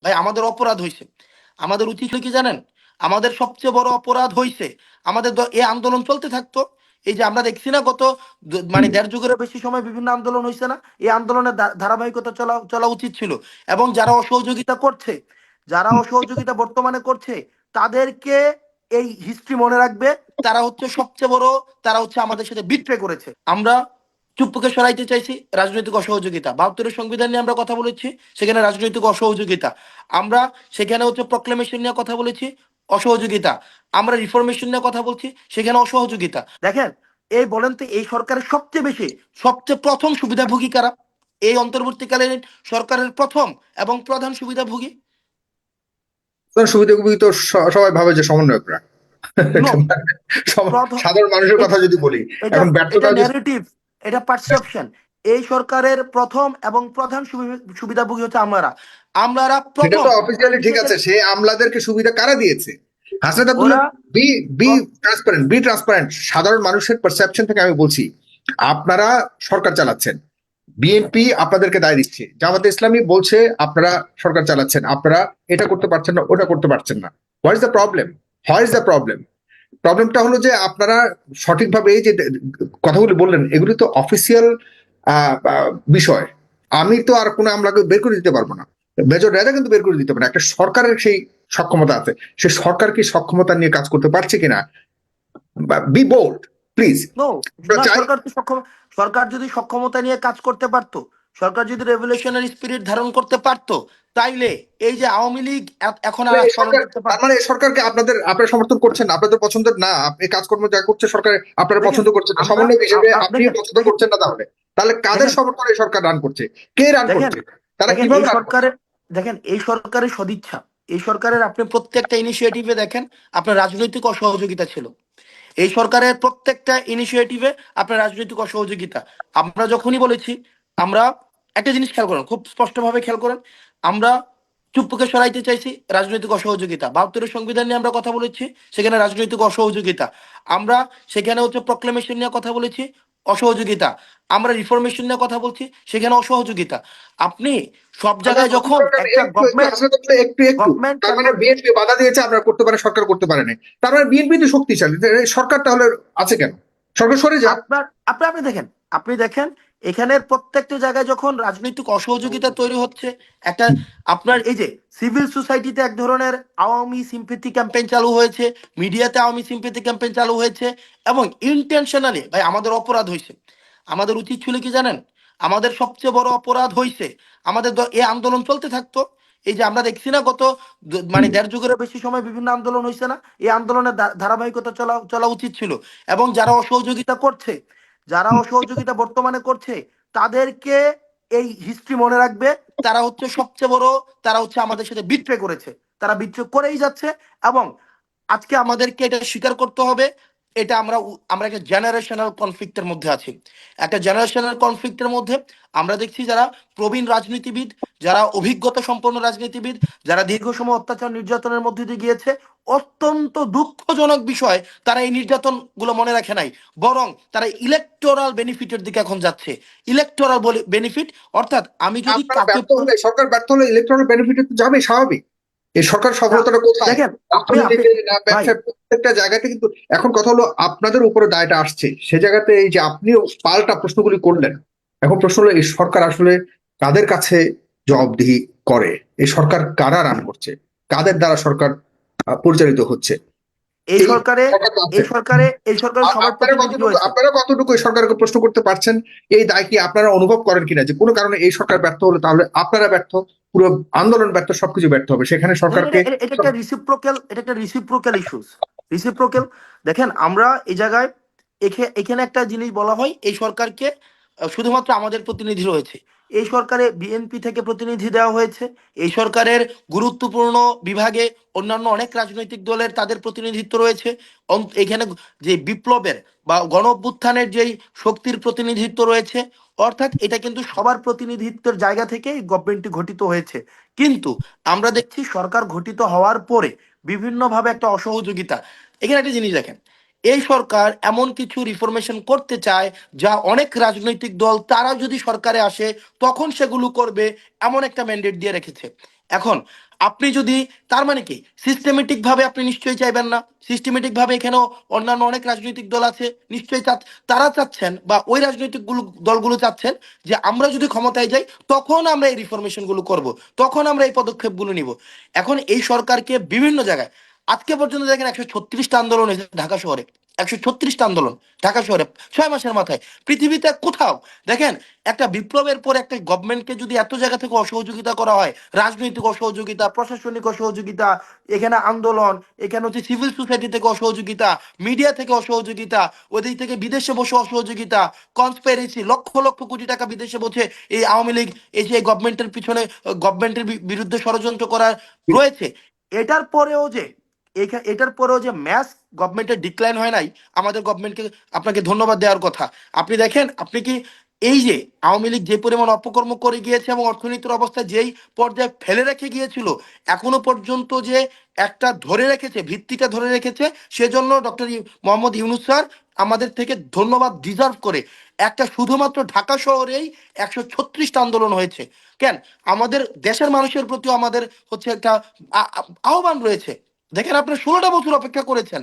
ভাই আমাদের অপরাধ হয়েছে। আমাদের উচিত হলো কি জানেন, আমাদের সবচেয়ে বড় অপরাধ হয়েছে আমাদের এই আন্দোলন চলতে থাকতো। এই যে আমরা দেখছি না গত মানে দেড় যুগেরও বেশি সময় বিভিন্ন আন্দোলন হয়েছে না, এই আন্দোলনের ধারাবাহিকতা চলা চলা উচিত ছিল। এবং যারা অসহযোগিতা করছে, যারা অসহযোগিতা বর্তমানে করছে, তাদেরকে এই হিস্ট্রি মনে রাখবে। তারা হচ্ছে সবচেয়ে বড়, তারা হচ্ছে আমাদের সাথে বিট্রে করেছে। আমরা চুপ্পুকে সরাইতে চাইছি রাজনৈতিক অসহযোগিতা, ৭২-এর সংবিধান নিয়ে আমরা কথা বলেছি, সেখানে রাজনৈতিক অসহযোগিতা। আমরা সেখানে হচ্ছে প্রক্লেমেশন নিয়ে কথা বলেছি, অসহযোগিতা। আমরা রিফরমেশন নিয়ে কথা বলছি, সেখানে অসহযোগিতা। দেখেন, এই বলেন তো এই সরকারের সবচেয়ে বেশি, সবচেয়ে প্রথম সুবিধাভোগী কারা? এই অন্তর্বর্তীকালীন সরকারের প্রথম এবং প্রধান সুবিধাভোগী সুবিধাভোগী তো সবাই ভাবে যে সমন্বয়করা। নো। সাধারণ মানুষের কথা যদি বলি, এটা এখন এটা ব্যর্থতা যে ন্যারেটিভ, এটা পারসেপশন। এই সরকারের প্রথম এবং প্রধান সুবিধাভোগী হচ্ছে আমরা। আমরা সেটা প্রথম তো আমরা অফিসিয়ালি ঠিক নিজেকে আছে, সে আমলাদেরকে সুবিধা কারা দিয়েছে? হাসনাত আব্দুল্লাহ, ওরা বি বি ক- ট্রান্সপারেন্ট, বি ট্রান্সপারেন্ট। সাধারণ মানুষের পারসেপশন থেকে আমি বলছি, আপনারা সরকার চালাচ্ছেন, বিএনপি আপনাদেরকে দায় দিচ্ছে, জামাতে ইসলামী বলছে আপনারা সরকার চালাচ্ছেন, আপনারা এটা করতে পারছেন না, ওটা করতে পারছেন না। What is the problem? What is the problem? প্রবলেমটা হলো যে আপনারা সঠিকভাবে এই যে কথাগুলি বললেন, এগুলি তো অফিসিয়াল বিষয়। আমি তো আর কোনো আমলাকে বের করে দিতে পারবো না, মেজর রেজা কিন্তু বের করে দিতে পারে। একটা সরকারের সেই সক্ষমতা আছে, সে সরকার কি সক্ষমতা নিয়ে কাজ করতে পারছে কিনা? B bold, please. নো, না। চাই সরকার তো সক্ষম। সরকার যদি সক্ষমতা নিয়ে কাজ করতে পারতো, সরকার যদি রেভলিউশনারি স্পিরিট ধারণ করতে পারতো, তাইলে এই যে আওয়ামী লীগ এখন আর এই আস্ফালন সরকার, করতে তার পারতো। মানে এই সরকারকে আপনারা সমর্থন করছেন না, আপনাদের পছন্দের না, এই কাজকর্ম যা করছে সরকার আপনারা দেখেন পছন্দ করছেন না, আমরা সমন্বয় হিসেবে আপনি দেখেন পছন্দ দেখেন করছেন না। তাহলে তাহলে কাদের দেখেন সমর্থনে এই সরকার রান করছে? কে রান দেখেন করছে? তারা দেখেন কিভাবে এই রান করছে? সরকারের, দেখেন এই সরকারের সদিচ্ছা, এই সরকারের আপনি প্রত্যেকটা ইনিশিয়েটিভে দেখেন আপনার রাজনৈতিক অসহযোগিতা ছিল। এই সরকারের প্রত্যেকটা ইনিশিয়েটিভে আপনার রাজনৈতিক অসহযোগিতা। আমরা যখনই বলেছি, আমরা একটা জিনিস খেয়াল করেন, খুব স্পষ্টভাবে খেয়াল করেন, আমরা চুপ্পুকে সরাইতে চাইছি রাজনৈতিক অসহযোগিতা। ৭২-এর সংবিধান নিয়ে আমরা কথা বলেছি, সেখানে রাজনৈতিক অসহযোগিতা। আমরা সেখানে হচ্ছে প্রক্লেমেশন নিয়ে কথা বলেছি, অসহযোগিতা। আমরা রিফরমেশন নিয়ে কথা বলছি, সেখানে অসহযোগিতা। আপনি সব আমার জায়গায় কথা যখন বলেন, একটা একটু একটু গভর্নমেন্ট হাসিনা থাকলে একটু একটু। গভর্নমেন্ট তার মানে চালু। বিএনপি বাধা দিয়েছে, আপনারা করতে পারেন, সরকার করতে পারেনি। তার মানে বিএনপি তো শক্তিশালী, সরকার তাহলে আছে কেন? সরকার সরে যাক। আপনার আপনি আপনি দেখেন, আপনি দেখেন এখানের প্রত্যেকটা জায়গায় যখন রাজনৈতিক অসহযোগিতা তৈরি হচ্ছে, একটা আপনার এই যে সিভিল সোসাইটিতে এক ধরনের আওয়ামী সিম্পেথি ক্যাম্পেইন চালু হয়েছে, মিডিয়াতে আওয়ামী সিম্পেথি ক্যাম্পেইন চালু হয়েছে, এবং ইন্টেনশনালি ভাই আমাদের অপরাধ হয়েছে। আমাদের উচিত ছিল কি জানেন, আমাদের সবচেয়ে বড় অপরাধ হয়েছে আমাদের এই আন্দোলন চলতে থাকতো। এই যে আমরা দেখছি না গত মানে দেড় যুগেরও বেশি সময় বিভিন্ন আন্দোলন হয়েছে না, এই আন্দোলনের ধারাবাহিকতা চলা চলা উচিত ছিল। এবং যারা অসহযোগিতা করছে, যারা অসহযোগিতা বর্তমানে করছে, তাদেরকে এই হিস্ট্রি মনে রাখবে। তারা হচ্ছে সবচেয়ে বড়, তারা হচ্ছে আমাদের সাথে বিট্রে করেছে, তারা বিট্রে করেই যাচ্ছে। এবং আজকে আমাদেরকে এটা স্বীকার করতে হবে, এটা আমরা একটা জেনারেশনাল কনফ্লিক্টের মধ্যে আছি। একটা জেনারেশনাল কনফ্লিক্টের মধ্যে আমরা দেখছি যারা প্রবীণ রাজনীতিবিদ, যারা অভিজ্ঞতা সম্পন্ন রাজনীতিবিদ, যারা দীর্ঘ সময় অত্যাচার নির্যাতনের মধ্যে দিয়ে গিয়েছে, অত্যন্ত দুঃখজনক বিষয়, তারা এই নির্যাতন গুলো মনে রাখে নাই, বরং তারা ইলেকটোরাল বেনিফিটের দিকে এখন যাচ্ছে। ইলেকটোরাল বেনিফিট, অর্থাৎ আমি যদি আপনারা কাকে ব্যর্থ হলে, সরকার ব্যর্থ হলে ইলেকট্রনিক বেনিফিট তো যাবে, স্বাভাবিক। এই সরকার না, সফলতাটা কোথায়? দেখেন আপনি অর্থনীতিতে না ভাই, ব্যবসার প্রত্যেকটা জায়গাতে কিন্তু এখন কথা হলো আপনাদের উপরে দায়টা আসছে, সে জায়গাতে এই যে আপনিও পাল্টা প্রশ্নগুলি করলেন, এখন প্রশ্ন হলো এই সরকার আসলে কাদের কাছে জবাবদিহি করে? এই সরকার কারা রান করছে? কাদের দ্বারা সরকার পরিচালিত হচ্ছে? এই এই সরকারে সরকার তো আছে। এই সরকারে সবার আপনারা প্রতিনিধি কতটুকু, রয়েছে। এই সরকারকে প্রশ্ন করতে পারছেন? এই দায় কি আপনারা অনুভব করেন কিনা যে কোনো কারণে এই সরকার ব্যর্থ হলে তাহলে আপনারা ব্যর্থ, পুরো আন্দোলন ব্যর্থ, সবকিছু ব্যর্থ হবে, সেখানে দেখেন সরকারকে এটা একটা রিসিপ্রোকাল, এটা একটা রিসিপ্রোকাল ইস্যুস, রিসিপ্রোকাল। দেখেন আমরা এই জায়গায় এখানে একটা জিনিস বলা হয়, এই সরকারকে শুধুমাত্র আমাদের প্রতিনিধি রয়েছে। এই সরকারে বিএনপি থেকে প্রতিনিধি দেওয়া হয়েছে। এই সরকারের গুরুত্বপূর্ণ বিভাগে অন্যান্য অনেক রাজনৈতিক দলের তাদের প্রতিনিধিত্ব রয়েছে। এখানে যে বিপ্লবের বা গণ অভ্যুত্থানের যেই শক্তির প্রতিনিধিত্ব রয়েছে, অর্থাৎ এটা কিন্তু সবার প্রতিনিধিত্বের জায়গা থেকে এই গভর্নমেন্টটি গঠিত হয়েছে। কিন্তু আমরা দেখছি সরকার গঠিত হওয়ার পরে বিভিন্নভাবে একটা অসহযোগিতা। এখানে একটা জিনিস দেখেন, এই সরকার এমন কিছু রিফরমেশন করতে চায় যা অনেক রাজনৈতিক দল তারা যদি সরকারে আসে তখন সেগুলো করবে, এমন একটা ম্যান্ডেট দিয়ে রেখেছে। এখন আপনি যদি, তার মানে কি সিস্টেমেটিক ভাবে আপনি নিশ্চয়ই চাইবেন না, সিস্টেমেটিক ভাবে এখানেও অন্যান্য অনেক রাজনৈতিক দল আছে, নিশ্চয়ই তারা চাচ্ছেন বা ওই রাজনৈতিক দলগুলো চাচ্ছেন যে আমরা যদি ক্ষমতায় যাই তখন আমরা এই রিফরমেশন গুলো করব, তখন আমরা এই পদক্ষেপগুলো নিব। এখন এই সরকারকে বিভিন্ন জায়গায় আজকে পর্যন্ত দেখেন 136টা আন্দোলন হয়েছে ঢাকা শহরে, 136টা আন্দোলন ঢাকা শহরে 6 মাসের মাথায়। পৃথিবীতে কোথাও দেখেন একটা বিপ্লবের পর একটা গভর্নমেন্টকে যদি এত জায়গা থেকে অসহযোগিতা করা হয়, রাজনৈতিক অসহযোগিতা, প্রশাসনিক অসহযোগিতা, এখানে আন্দোলন, এখানে হচ্ছে সিভিল সোসাইটি থেকে অসহযোগিতা, মিডিয়া থেকে অসহযোগিতা, ওদিক থেকে বিদেশে বসে অসহযোগিতা, কনস্পাইরেসি, লক্ষ লক্ষ কোটি টাকা বিদেশে বসে এই আওয়ামী লীগ এই যে গভর্নমেন্টের পিছনে, গভর্নমেন্টের বিরুদ্ধে ষড়যন্ত্র করা রয়েছে, এটার পরেও যে এটার পরেও যে ম্যাস গভর্নমেন্টের ডিক্লাইন হয় নাই, আমাদের গভর্নমেন্টকে আপনাকে ধন্যবাদ দেওয়ার কথা। আপনি দেখেন, আপনি কি এই যে আওয়ামী লীগ যে পরিমাণ অপকর্ম করে গিয়েছে এবং অর্থনীতির অবস্থা যেই পর্যায়ে ফেলে রেখে গিয়েছিল, এখনো পর্যন্ত যে একটা ধরে রেখেছে, ভিত্তিটা ধরে রেখেছে, সেজন্য ডক্টর মোহাম্মদ ইউনূস স্যার আমাদের থেকে ধন্যবাদ ডিজার্ভ করে। একটা শুধুমাত্র ঢাকা শহরেই 136টা আন্দোলন হয়েছে। কেন? আমাদের দেশের মানুষের প্রতি আমাদের হচ্ছে একটা আহ্বান রয়েছে। দেখেন আপনারা 16টা বছর অপেক্ষা করেছেন,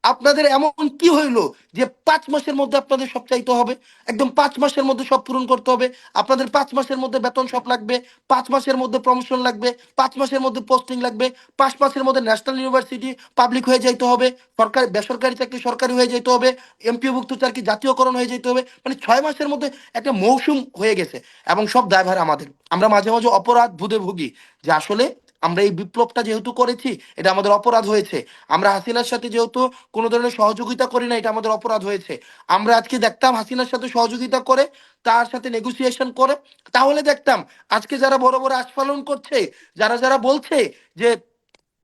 আপনাদের এমন কি হইলো যে 5 মাসের মধ্যে আপনাদের সব চাইতে হবে, একদম 5 মাসের মধ্যে সব পূরণ করতে হবে? আপনাদের 5 মাসের মধ্যে বেতন সব লাগবে, 5 মাসের মধ্যে প্রমোশন লাগবে, 5 মাসের মধ্যে পোস্টিং লাগবে, 5 মাসের মধ্যে ন্যাশনাল ইউনিভার্সিটি পাবলিক হয়ে যাইতে হবে, সরকারি বেসরকারি চাকরি সরকারি হয়ে যেতে হবে, এমপিওভুক্ত চাকরি জাতীয়করণ হয়ে যেতে হবে। মানে 6 মাসের মধ্যে একটা মৌসুম হয়ে গেছে, এবং সব দায়ভার আমাদের। আমরা মাঝে মাঝে অপরাধ বোধে ভুগি যে আসলে আমরা এই বিপ্লবটা যেহেতু করেছি এটা আমাদের অপরাধ হয়েছে, আমরা হাসিনার সাথে যেহেতু কোনো ধরনের সহযোগিতা করি না এটা আমাদের অপরাধ হয়েছে। আমরা আজকে দেখতাম হাসিনার সাথে সহযোগিতা করে, তার সাথে নেগোসিয়েশন করে, তাহলে দেখতাম আজকে যারা বড় বড় আস্ফালন করছে, যারা যারা বলছে যে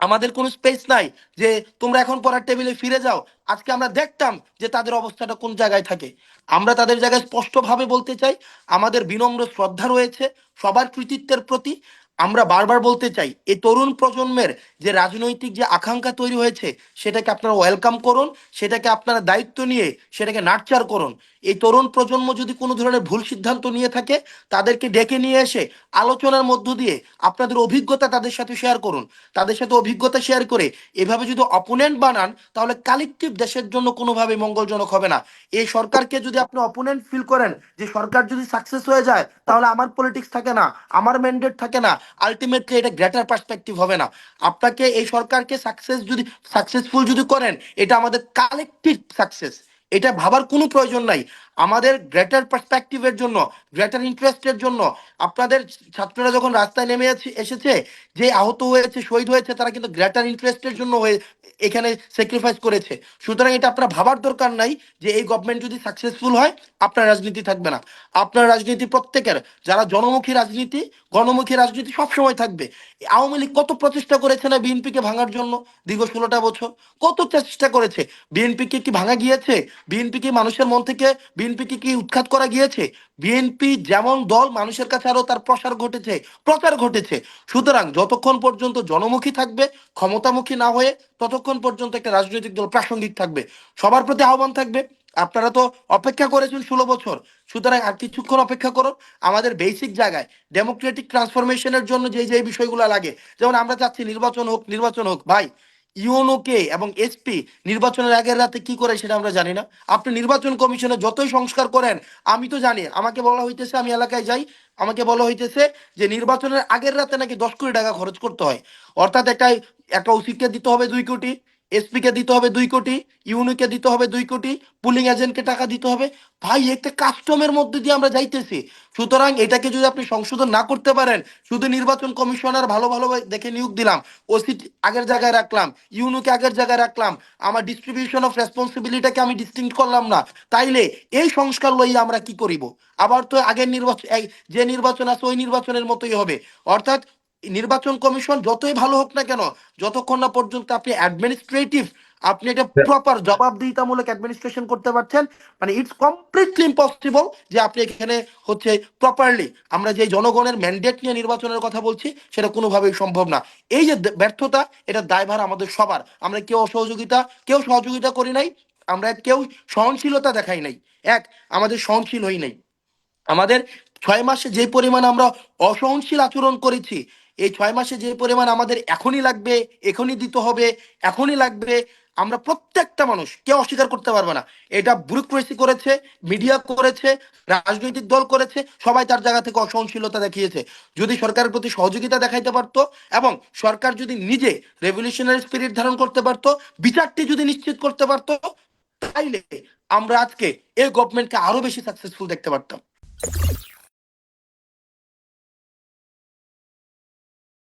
আমাদের কোনো স্পেস নাই, যে তোমরা এখন পড়ার টেবিলে ফিরে যাও, আজকে আমরা দেখতাম যে তাদের অবস্থাটা কোন জায়গায় থাকে। আমরা তাদের জায়গায় স্পষ্টভাবে বলতে চাই, আমাদের বিনম্র শ্রদ্ধা রয়েছে সবার কৃতিত্বের প্রতি। আমরা বারবার বলতে চাই এই তরুণ প্রজন্মের যে রাজনৈতিক যে আকাঙ্ক্ষা তৈরি হয়েছে সেটাকে আপনারা ওয়েলকাম করুন, সেটাকে আপনারা দায়িত্ব নিয়ে সেটাকে নার্চার করুন। এই তরুণ প্রজন্ম যদি কোনো ধরনের ভুল সিদ্ধান্ত নিয়ে থাকে, তাদেরকে ডেকে নিয়ে এসে আলোচনার মধ্য দিয়ে আপনাদের অভিজ্ঞতা তাদের সাথে শেয়ার করুন। তাদের সাথে অভিজ্ঞতা শেয়ার করে এভাবে যদি অপোনেন্ট বানান, তাহলে কালেকটিভ দেশের জন্য কোনোভাবে মঙ্গলজনক হবে না। এই সরকারকে যদি আপনি অপোনেন্ট ফিল করেন, যে সরকার যদি সাকসেস হয়ে যায় তাহলে আমার পলিটিক্স থাকে না, আমার ম্যান্ডেট থাকে না, আলটিমেটলি এটা গ্রেটার পার্সপেক্টিভ হবে না। আপনাকে এই সরকারকে সাকসেসফুল যদি করেন, এটা আমাদের কালেকটিভ সাকসেস, এটা ভাবার কোনো প্রয়োজন নাই। আমাদের গ্রেটার পার্সপেক্টিভের জন্য, গ্রেটার ইন্টারেস্টের জন্য, আপনাদের ছাত্ররা যখন রাস্তায় নেমে এসেছে, যে আহত হয়েছে, শহীদ হয়েছে, তারা কিন্তু গ্রেটার ইন্টারেস্টের জন্য হয়ে এখানে স্যাক্রিফাইস করেছে। সুতরাং এটা আপনার ভাবার দরকার নাই যে এই গভর্নমেন্ট যদি সাকসেসফুল হয় আপনার রাজনীতি থাকবে না। আপনার রাজনীতি প্রত্যেকের, যারা জনমুখী রাজনীতি, গণমুখী রাজনীতি সবসময় থাকবে। আওয়ামী লীগ কত প্রচেষ্টা করেছে না বিএনপিকে ভাঙার জন্য, দীর্ঘ 16টা বছর কত চেষ্টা করেছে। বিএনপিকে কি ভাঙা গিয়েছে? বিএনপি কি মানুষের মন থেকে, বিএনপিকে কি উৎখাত করা গিয়েছে? বিএনপি যেমন দল মানুষের কাছে আরো তার প্রচার ঘটেছে। সুতরাং যতক্ষণ পর্যন্ত জনমুখী থাকবে, ক্ষমতামুখী না হয়ে, ততক্ষণ পর্যন্ত একটা রাজনৈতিক দল প্রাসঙ্গিক থাকবে। সবার প্রতি আহ্বান থাকবে, আপনারা তো অপেক্ষা করেছেন 16 বছর, সুতরাং আর কিছুক্ষণ অপেক্ষা করুন। আমাদের বেসিক জায়গায় ডেমোক্রেটিক ট্রান্সফরমেশনের জন্য যে যে বিষয়গুলো লাগে, যেমন আমরা চাচ্ছি নির্বাচন হোক ভাই। ইউনোকে এবং এসপি নির্বাচনের আগের রাতে কি করে সেটা আমরা জানি না। আপনি নির্বাচন কমিশনে যতই সংস্কার করেন, আমি তো জানি, আমাকে বলা হইতেছে, আমি এলাকায় যাই, আমাকে বলা হইতেছে যে নির্বাচনের আগের রাতে নাকি 10 কোটি টাকা খরচ করতে হয়। অর্থাৎ একটা একটা ওসিকে দিতে হবে 2 কোটি, এসপি কে দিতে হবে 2 কোটি, ইউনিকে দিতে হবে 2 কোটি, পুলিং এজেন্টকে টাকা দিতে হবে। ভাই একটা কাস্টমের মধ্যে দিয়ে আমরা যাইতেছি। সুতরাং এটাকে যদি আপনি সংশোধন না করতে পারেন, শুধু নির্বাচন কমিশনার ভালো ভালো দেখে নিয়োগ দিলাম, ওসি আগের জায়গায় রাখলাম, ইউনুকে আগের জায়গায় রাখলাম, আমার ডিস্ট্রিবিউশন অফ রেসপন্সিবিলিটিকে আমি ডিস্টিংক্ট করলাম না, তাইলে এই সংস্কার লইয়া আমরা কি করিব? আবার তো আগের নির্বাচন, যে নির্বাচন আছে ওই নির্বাচনের মতোই হবে। অর্থাৎ নির্বাচন কমিশন যতই ভালো হোক না কেন, যতক্ষণ না পর্যন্ত আপনি অ্যাডমিনিস্ট্রেটিভ, আপনি এটা প্রপার জবাবদিহিতামূলক অ্যাডমিনিস্ট্রেশন করতে পারছেন, মানে ইটস কমপ্লিটলি ইম্পসিবল যে আপনি এখানে হচ্ছে প্রপারলি, আমরা যে জনগণের ম্যান্ডেট নিয়ে নির্বাচনের কথা বলছি সেটা কোনোভাবেই সম্ভব না। এই যে ব্যর্থতা, এটা দায়ভার আমাদের সবার। আমরা কেউ সহযোগিতা করি নাই, আমরা কেউ সহনশীলতা দেখাই নাই। আমাদের সহনশীল হই নাই। আমাদের 6 মাসে যে পরিমাণ আমরা অসহনশীল আচরণ করেছি, এই 6 মাসে যে পরিমাণ আমাদের এখনই লাগবে, এখনই দিতে হবে, এখনই লাগবে, আমরা প্রত্যেকটা মানুষ কেউ অস্বীকার করতে পারবে না। এটা ব্যুরোক্রেসি করেছে, মিডিয়া করেছে, রাজনৈতিক দল করেছে, সবাই তার জায়গা থেকে অসহনশীলতা দেখিয়েছে। যদি সরকারের প্রতি সহযোগিতা দেখাইতে পারতো এবং সরকার যদি নিজে রেভলিউশনারি স্পিরিট ধারণ করতে পারতো, বিচারটি যদি নিশ্চিত করতে পারতো, তাইলে আমরা আজকে এই গভর্নমেন্টকে আরো বেশি সাকসেসফুল দেখতে পারতাম।